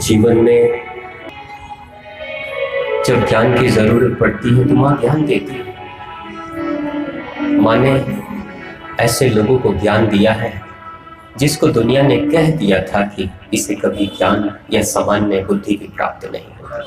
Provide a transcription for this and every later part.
जीवन में जब ज्ञान की जरूरत पड़ती है तो माँ ज्ञान देती है। माँ ने ऐसे लोगों को ज्ञान दिया है जिसको दुनिया ने कह दिया था कि इसे कभी ज्ञान या सामान्य बुद्धि की प्राप्त नहीं होगी।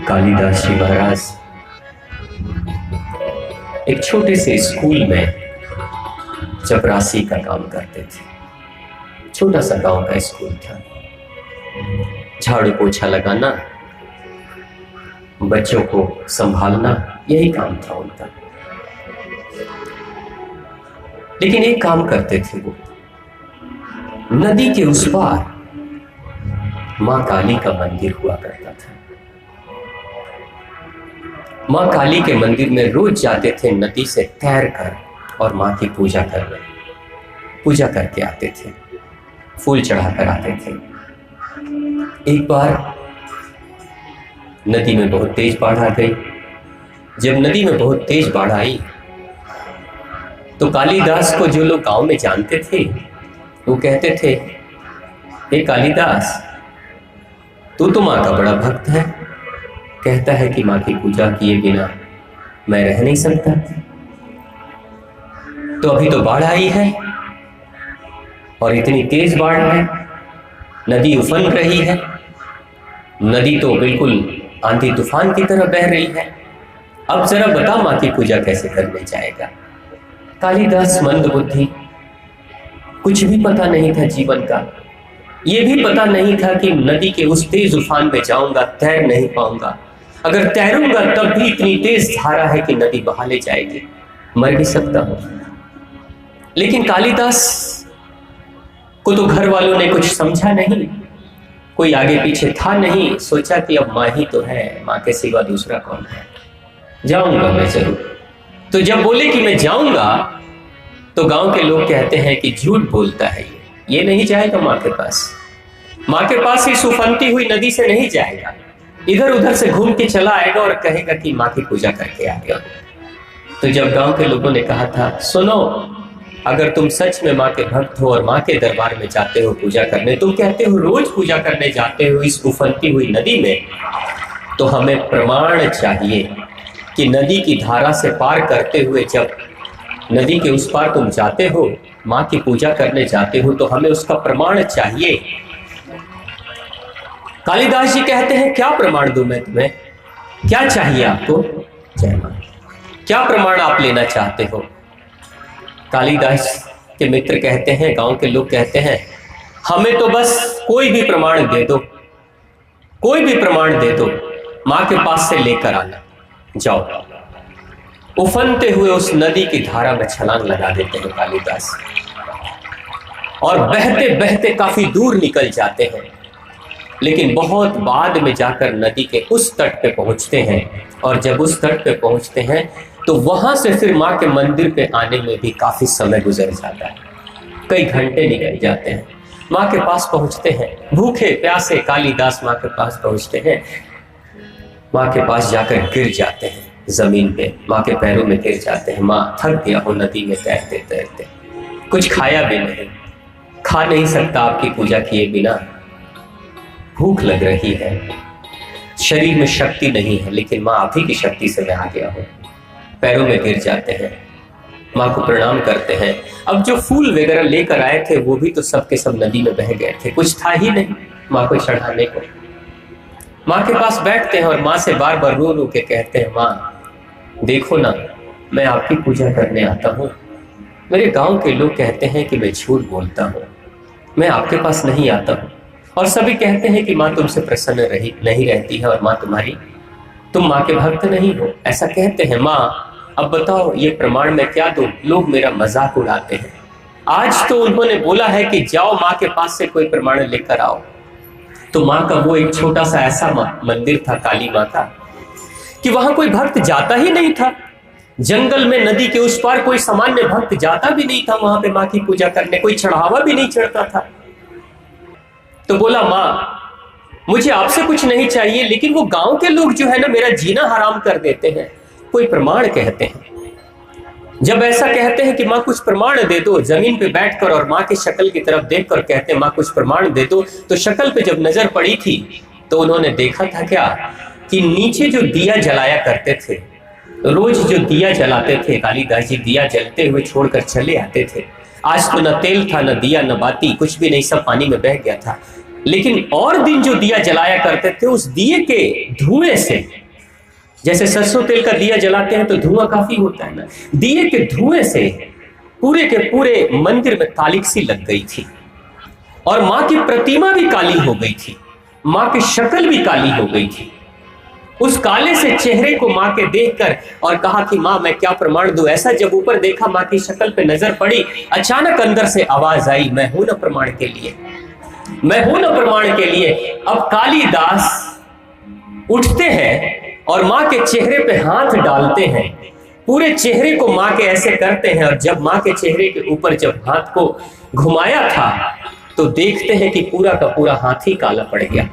कालिदास जी महाराज एक छोटे से स्कूल में चपरासी का काम करते थे। छोटा सा गांव का स्कूल था। झाड़ू पोछा लगाना, बच्चों को संभालना, यही काम था उनका। लेकिन एक काम करते थे वो, नदी के उस पार मां काली का मंदिर हुआ करता था। मां काली के मंदिर में रोज जाते थे, नदी से तैर कर और मां की पूजा करके आते थे, फूल चढ़ाकर आते थे। एक बार नदी में बहुत तेज बाढ़ आ गई। जब नदी में बहुत तेज बाढ़ आई तो कालिदास को जो लोग गांव में जानते थे वो कहते थे, हे कालिदास, तू तो मां का बड़ा भक्त है, कहता है कि मां की पूजा किए बिना मैं रह नहीं सकता। तो अभी तो बाढ़ आई है और इतनी तेज बाढ़ है, नदी उफन रही है, नदी तो बिल्कुल आंधी तूफान की तरह बह रही है। अब जरा बता मां की पूजा कैसे करने जाएगा। कालिदास मंद बुद्धि, कुछ भी पता नहीं था जीवन का। यह भी पता नहीं था कि नदी के उस तेज उफान में जाऊंगा, तैर नहीं पाऊंगा। अगर तैरूंगा तब भी इतनी तेज धारा है कि नदी बहा ले जाएगी, मर भी सकता हूं। लेकिन कालिदास को तो घर वालों ने कुछ समझा नहीं, कोई आगे पीछे था नहीं। सोचा कि अब माँ ही तो है, माँ के सिवा दूसरा कौन है, जाऊंगा मैं जरूर। तो जब बोले कि मैं जाऊंगा तो गांव के लोग कहते हैं कि झूठ बोलता है, ये नहीं जाएगा माँ के पास। माँ के पास इस उफनती हुई नदी से नहीं जाएगा, इधर उधर से घूम के चला आएगा और कहेगा कि माँ की पूजा करके आ गया। तो जब गांव के लोगों ने कहा था, सुनो, अगर तुम सच में माँ के भक्त हो और माँ के दरबार में जाते हो पूजा करने, तुम कहते हो रोज पूजा करने जाते हो इस उफनती हुई नदी में, तो हमें प्रमाण चाहिए कि नदी की धारा से पार करते हुए जब नदी के उस पार तुम जाते हो, माँ की पूजा करने जाते हो, तो हमें उसका प्रमाण चाहिए। कालिदास जी कहते हैं, क्या प्रमाण दूं मैं तुम्हें, क्या चाहिए आपको? जय मां। क्या प्रमाण आप लेना चाहते हो? कालिदास के मित्र कहते हैं, गांव के लोग कहते हैं, हमें तो बस कोई भी प्रमाण दे दो, कोई भी प्रमाण दे दो, मां के पास से लेकर आना। जाओ। उफनते हुए उस नदी की धारा में छलांग लगा देते हैं कालिदास और बहते बहते काफी दूर निकल जाते हैं। लेकिन बहुत बाद में जाकर नदी के उस तट पे पहुंचते हैं, और जब उस तट पे पहुंचते हैं तो वहां से फिर मां के मंदिर पे आने में भी काफी समय गुजर जाता है, कई घंटे निकल जाते हैं। मां के पास पहुंचते हैं, भूखे प्यासे कालिदास मां के पास पहुंचते हैं। मां के पास जाकर गिर जाते हैं जमीन पे, मां के पैरों में गिर जाते हैं। मां, थक गया हो नदी में तैरते तैरते, कुछ खाया भी नहीं, खा नहीं सकता आपकी पूजा किए बिना, भूख लग रही है, शरीर में शक्ति नहीं है, लेकिन मां आप ही की शक्ति से मैं आ गया हूं। पैरों में गिर जाते हैं, मां को प्रणाम करते हैं। अब जो फूल वगैरह लेकर आए थे वो भी तो सब के सब नदी में बह गए थे, कुछ था ही नहीं मां को चढ़ाने को। मां के पास बैठते हैं और मां से बार बार रो रो के कहते हैं, मां देखो ना, मैं आपकी पूजा करने आता हूं, मेरे गांव के लोग कहते हैं कि मैं झूठ बोलता हूं, मैं आपके पास नहीं आता हूं, और सभी कहते हैं कि मां तुमसे प्रसन्न नहीं रहती है, और मां तुम मां के भक्त नहीं हो, ऐसा कहते हैं। मां, अब बताओ ये प्रमाण मैं क्या दूं, लोग मेरा मजाक उड़ाते हैं। आज तो उन्होंने बोला है कि जाओ मां के पास से कोई प्रमाण लेकर आओ। तो मां का वो एक छोटा सा ऐसा मंदिर था काली मां का कि वहां कोई भक्त जाता ही नहीं था। जंगल में नदी के उस पार कोई सामान्य भक्त जाता भी नहीं था वहां पे मां की पूजा करने, कोई चढ़ावा भी नहीं चढ़ता था। तो बोला, मां मुझे आपसे कुछ नहीं चाहिए, लेकिन वो गांव के लोग जो है ना मेरा जीना हराम कर देते हैं, कोई प्रमाण कहते हैं। जब ऐसा कहते हैं कि माँ कुछ प्रमाण दे दो, जमीन पे बैठकर और माँ की शक्ल की तरफ देखकर कहते हैं माँ कुछ प्रमाण दे दो, तो शक्ल पे जब नजर पड़ी थी तो उन्होंने देखा था क्या कि नीचे जो दिया जलाया करते थे, रोज जो दिया जलाते थे कालिदास जी, दिया जलते हुए छोड़कर चले आते थे। आज तो न तेल था, न दिया, न बाती, कुछ भी नहीं, सब पानी में बह गया था। लेकिन और दिन जो दिया जलाया करते थे, उस दिए के धुएं से, जैसे सरसों तेल का दिया जलाते हैं तो धुआं काफी होता है ना, दिए के धुएं से पूरे के पूरे मंदिर में कालिक सी लग गई थी और माँ की प्रतिमा भी काली हो गई थी, माँ की शक्ल भी काली हो गई थी। उस काले से चेहरे को माँ के देखकर और कहा कि माँ मैं क्या प्रमाण दूं। ऐसा जब ऊपर देखा, माँ की शक्ल पे नजर पड़ी, अचानक अंदर से आवाज आई, मैं हूं न प्रमाण के लिए, मैं हूं न प्रमाण के लिए। अब कालिदास उठते हैं और माँ के चेहरे पे हाथ डालते हैं, पूरे चेहरे को माँ के ऐसे करते हैं, और जब माँ के चेहरे के ऊपर जब हाथ को घुमाया था तो देखते हैं कि पूरा का पूरा हाथ ही काला पड़ गया।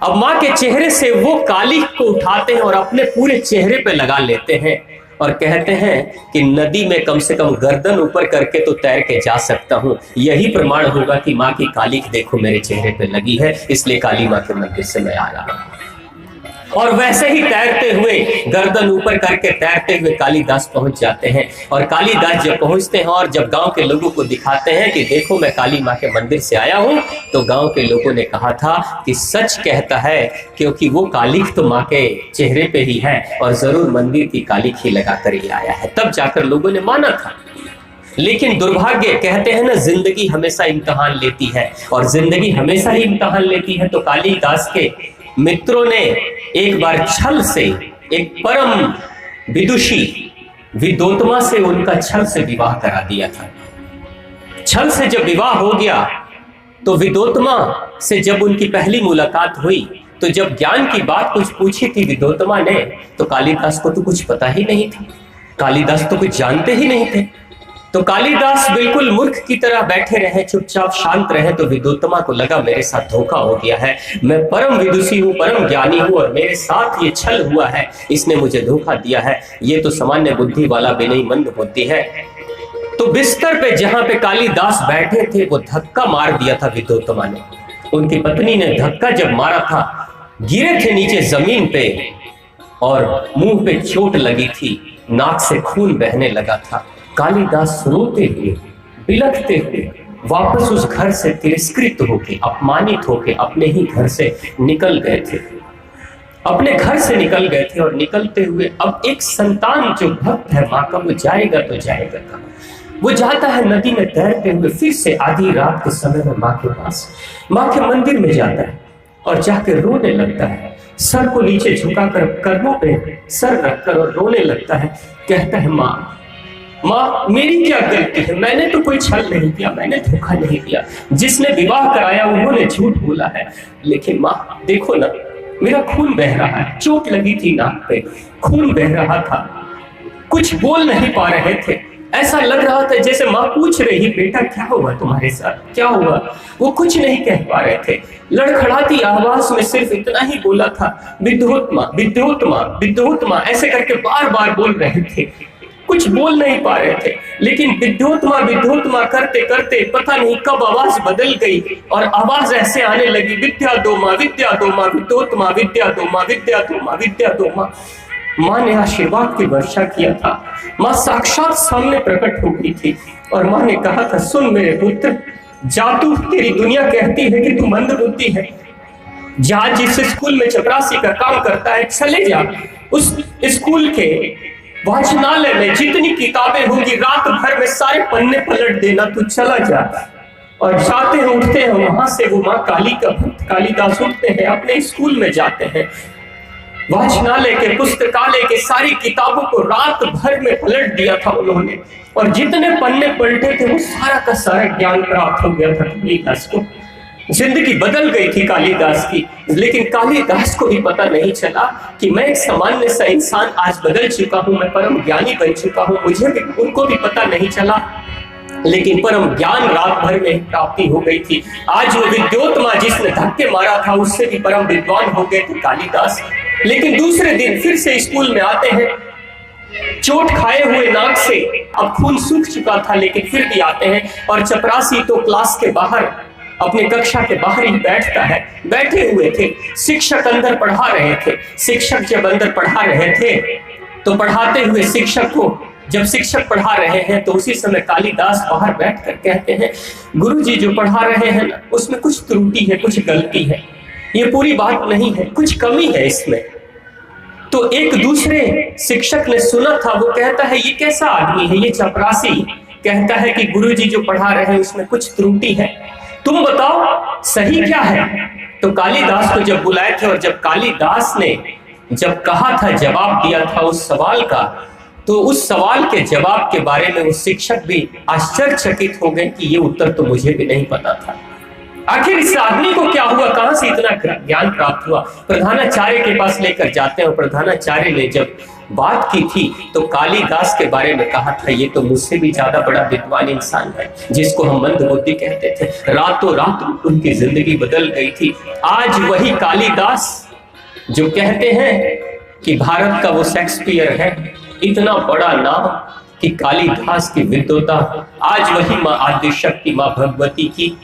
अब माँ के चेहरे से वो काली को उठाते हैं और अपने पूरे चेहरे पे लगा लेते हैं और कहते हैं कि नदी में कम से कम गर्दन ऊपर करके तो तैर के जा सकता हूं, यही प्रमाण होगा कि माँ की कालिक देखो मेरे चेहरे पे लगी है, इसलिए काली माँ के मंदिर से मैं आ रहा हूं। और वैसे ही तैरते हुए, गर्दन ऊपर करके तैरते हुए कालिदास पहुंच जाते हैं। और कालिदास जब पहुंचते हैं और जब गांव के लोगों को दिखाते हैं कि देखो मैं काली माँ के मंदिर से आया हूं, तो गांव के लोगों ने कहा था कि सच कहता है, क्योंकि वो कालिक तो माँ के चेहरे पे ही है और जरूर मंदिर की कालिक ही लगा कर ही आया है। तब जाकर लोगों ने माना था। लेकिन दुर्भाग्य, कहते हैं ना जिंदगी हमेशा इम्तिहान लेती है, और जिंदगी हमेशा ही इम्तिहान लेती है। तो कालिदास के मित्रों ने एक बार छल से एक परम विदुषी विदोत्मा से उनका छल से विवाह करा दिया था। छल से जब विवाह हो गया तो विदोत्मा से जब उनकी पहली मुलाकात हुई, तो जब ज्ञान की बात कुछ पूछी थी विदोत्मा ने, तो कालिदास को तो कुछ पता ही नहीं था, कालिदास तो कुछ जानते ही नहीं थे। तो कालिदास बिल्कुल मूर्ख की तरह बैठे रहे, चुपचाप शांत रहे। तो विदोत्मा को लगा मेरे साथ धोखा हो गया है, मैं परम विदुषी हूँ, परम ज्ञानी हूँ, और मेरे साथ ये छल हुआ है, इसने मुझे धोखा दिया है, ये तो सामान्य बुद्धि वाला विनयी मंद बुद्धि है। तो बिस्तर पे जहां पे कालिदास बैठे थे वो धक्का मार दिया था विदोत्मा ने। उनकी पत्नी ने धक्का जब मारा था, गिरे थे नीचे जमीन पे और मुंह पे चोट लगी थी, नाक से खून बहने लगा था। कालिदास रोते हुए, बिलखते हुए वापस उस घर से तिरस्कृत होके, अपमानित होके अपने ही घर से निकल गए थे, अपने घर से निकल गए थे। और निकलते हुए अब एक संतान जो भक्त है माँ का, वो जाएगा तो जाएगा कहाँ? वो जाता है नदी में तैरते हुए, फिर से आधी रात के समय में माँ के पास, माँ के मंदिर में जाता है और जाकर रोने लगता है, सर को नीचे झुकाकर कदमों पे सर रखकर और रोने लगता है। कहता है माँ, माँ मेरी क्या गलती है, मैंने तो कोई छल नहीं किया, मैंने धोखा नहीं किया, जिसने विवाह कराया उन्होंने झूठ बोला है, लेकिन माँ देखो ना मेरा खून बह रहा है, चोट लगी थी नाक पे, खून बह रहा था, कुछ बोल नहीं पा रहे थे, ऐसा लग रहा था जैसे माँ पूछ रही बेटा क्या हुआ तुम्हारे साथ, क्या हुआ? वो कुछ नहीं कह पा रहे थे, लड़खड़ाती आवाज में सिर्फ इतना ही बोला था, विद्योत्मा विद्योत्मा विद्योत्मा, ऐसे करके बार बार बोल रहे थे, कुछ बोल नहीं पा रहे थे। लेकिन विद्योत्मा विद्योत्मा करते करते पता नहीं कब आवाज बदल गई और आवाज ऐसे आने लगी, विद्या दो माँ, विद्या दो माँ, विद्योत्मा विद्या दो माँ, विद्या दो माँ, विद्या दो माँ। माँ ने आशीर्वाद की वर्षा किया था, माँ साक्षात सामने प्रकट हो गई थी और माँ ने कहा था, सुन मेरे पुत्र, जा तू, तेरी दुनिया कहती है कि तू मंद बुद्धि है, जा जिस स्कूल में चपरासी का काम करता है चले जा, उस स्कूल के वाचनालय में जितनी किताबें होंगी रात भर में सारे पन्ने पलट देना, तू चला जा। और जाते हैं, उठते हैं, वहां से वो माँ काली का भक्त कालिदास उठते हैं, अपने स्कूल में जाते हैं, वाचनालय के पुस्तकालय के सारी किताबों को रात भर में पलट दिया था उन्होंने, और जितने पन्ने पलटे थे वो सारा का सारा ज्ञान प्राप्त हो गया था कालिदास को। जिंदगी बदल गई थी कालिदास की, लेकिन कालिदास को भी पता नहीं चला कि मैं एक सामान्य सा इंसान आज बदल चुका हूं, मैं परम ज्ञानी बन चुका हूं, मुझे भी, उनको भी पता नहीं चला, लेकिन परम ज्ञान रात भर में प्राप्ति हो गई थी। आज वो विद्योत्मा जिसने धक्के मारा था उससे भी परम विद्वान हो गए थे कालिदास। लेकिन दूसरे दिन फिर से स्कूल में आते हैं चोट खाए हुए नाक से अब खून सूख चुका था, लेकिन फिर भी आते हैं और चपरासी तो क्लास के बाहर, अपने कक्षा के बाहर ही बैठता है। बैठे हुए थे, शिक्षक अंदर पढ़ा रहे थे। शिक्षक जब अंदर पढ़ा रहे थे तो पढ़ाते हुए शिक्षक को, जब शिक्षक पढ़ा रहे हैं तो उसी समय कालिदास बाहर बैठकर कहते हैं, गुरुजी जो पढ़ा रहे हैं ना, उसमें कुछ त्रुटि है, कुछ गलती है, ये पूरी बात नहीं है, कुछ कमी है इसमें। तो एक दूसरे शिक्षक ने सुना था, वो कहता है ये कैसा आदमी है, ये चपरासी कहता है कि गुरुजी जो पढ़ा रहे हैं उसमें कुछ त्रुटि है, तुम बताओ सही क्या है। तो कालिदास को जब बुलाए थे और जब कालिदास ने जब कहा था, जवाब दिया था उस सवाल का, तो उस सवाल के जवाब के बारे में वो शिक्षक भी आश्चर्यचकित हो गए कि ये उत्तर तो मुझे भी नहीं पता था। आखिर इस आदमी को क्या हुआ, कहां से इतना ज्ञान प्राप्त हुआ। प्रधानाचार्य के पास लेकर जाते हैं और प्रधानाचार्य ने जब बात की थी तो कालिदास के बारे में कहा था, ये तो मुझसे भी ज्यादा बड़ा विद्वान इंसान है, जिसको हम मंदबुद्धि कहते थे। रातों रात उनकी जिंदगी बदल गई थी। आज वही कालिदास जो कहते हैं कि भारत का वो शेक्सपियर है, इतना बड़ा नाम कि कालिदास की विद्वता, आज वही माँ आदिशक्ति, माँ भगवती की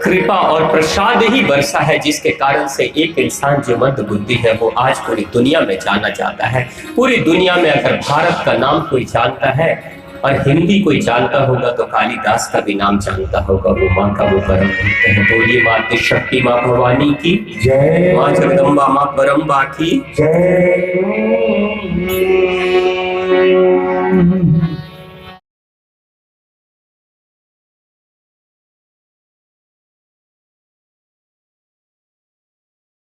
कृपा और प्रसाद ही बरसा है, जिसके कारण से एक इंसान जो मंद बुद्धि है वो आज पूरी दुनिया में जाना जाता है। पूरी दुनिया में अगर भारत का नाम कोई जानता है और हिंदी कोई जानता होगा तो कालिदास का भी नाम जानता होगा। वो माँ का वो परम भक्त है। बोलिए माँ आदिशक्ति, माँ भवानी की जय, माँ जगदम्बा, माँ परम्बा की जय।